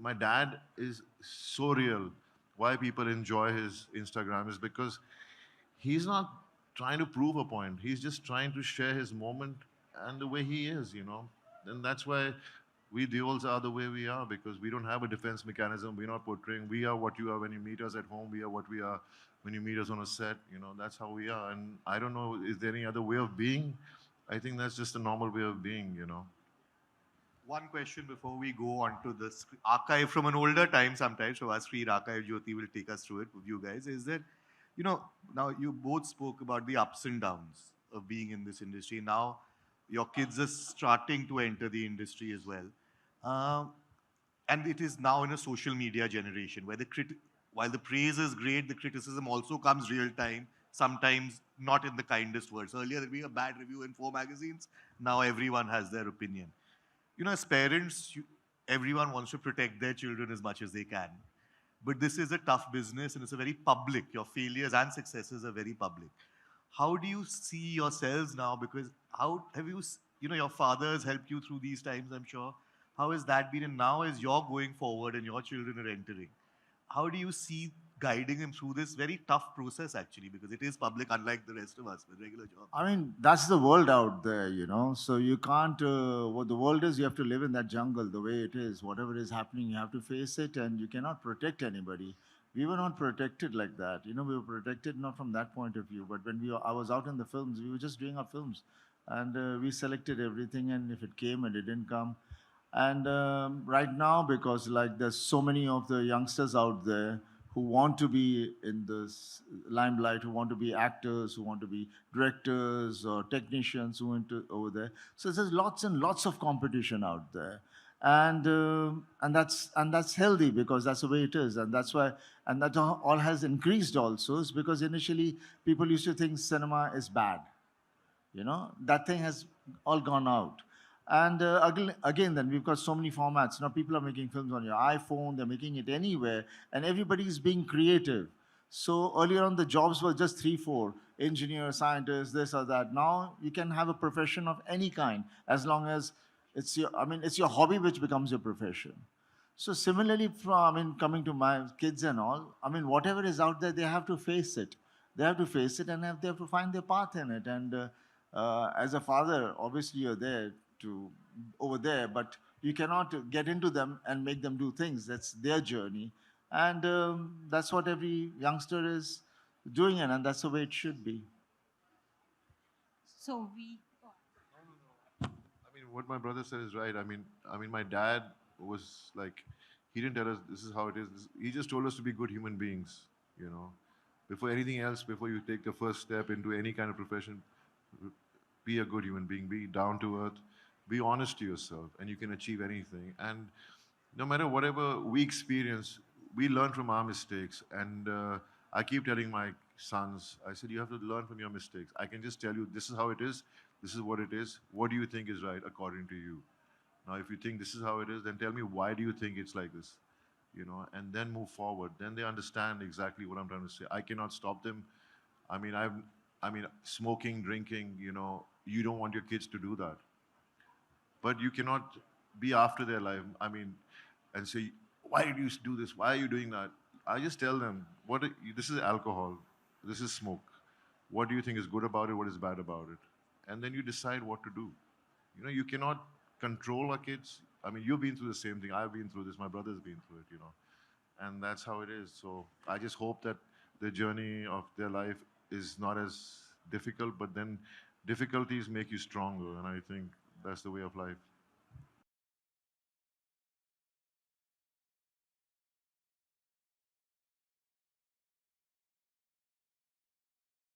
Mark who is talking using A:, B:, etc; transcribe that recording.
A: my dad is so real. Why people enjoy his Instagram is because he's not trying to prove a point. He's just trying to share his moment and the way he is, And that's why we Deols are the way we are because we don't have a defense mechanism. We're not portraying. We are what you are when you meet us at home. We are what we are when you meet us on a set. That's how we are. And I don't know, is there any other way of being? I think that's just a normal way of being.
B: One question before we go on to the archive from an older time sometimes. So our screen archive, Jyoti will take us through it with you guys. Is that, now you both spoke about the ups and downs of being in this industry. Now your kids are starting to enter the industry as well. Um, and it is now in a social media generation where while the praise is great, the criticism also comes real time, sometimes not in the kindest words. Earlier there'd be a bad review in 4 magazines. Now everyone has their opinion. As parents, everyone wants to protect their children as much as they can. But this is a tough business and it's a very public. Your failures and successes are very public. How do you see yourselves now? Because how have you, your father has helped you through these times, I'm sure. How has that been? And now as you're going forward and your children are entering, how do you see guiding him through this very tough process actually? Because it is public, unlike the rest of us with regular jobs.
C: I mean, that's the world out there, So you can't, what the world is, you have to live in that jungle the way it is. Whatever is happening, you have to face it and you cannot protect anybody. We were not protected like that. We were protected not from that point of view, but when I was out in the films, we were just doing our films and we selected everything and if it came and it didn't come. And right now, because like there's so many of the youngsters out there who want to be in this limelight, who want to be actors, who want to be directors or technicians who went to over there. So there's lots and lots of competition out there, and that's healthy because that's the way it is, and that's why, and that all has increased also is because initially people used to think cinema is bad. That thing has all gone out. And again, then we've got so many formats. Now people are making films on your iPhone, they're making it anywhere, and everybody's being creative. So earlier on, the jobs were just three, four engineer, scientist, this or that. Now you can have a profession of any kind as long as it's your hobby which becomes your profession. So similarly, coming to my kids and all, whatever is out there, they have to face it. They have to face it and they have to find their path in it. And as a father, obviously you're there to over there, but you cannot get into them and make them do things. That's their journey, and that's what every youngster is doing, and that's the way it should be.
D: So we.
A: What my brother said is right. My dad was like, he didn't tell us this is how it is. He just told us to be good human beings, you know. Before anything else, before you take the first step into any kind of profession, be a good human being, be down to earth, be honest to yourself, and you can achieve anything. And no matter whatever we experience, we learn from our mistakes. And I keep telling my sons, I said, you have to learn from your mistakes. I can just tell you, this is how it is. This is what it is. What do you think is right according to you? Now, if you think this is how it is, then tell me why do you think it's like this? And then move forward. Then they understand exactly what I'm trying to say. I cannot stop them. I mean, smoking, drinking, you don't want your kids to do that. But you cannot be after their life, and say, why did you do this? Why are you doing that? I just tell them, this is alcohol, this is smoke. What do you think is good about it? What is bad about it? And then you decide what to do. You cannot control our kids. You've been through the same thing. I've been through this. My brother's been through it, And that's how it is. So I just hope that the journey of their life is not as difficult, but then difficulties make you stronger. And I think that's the way of life.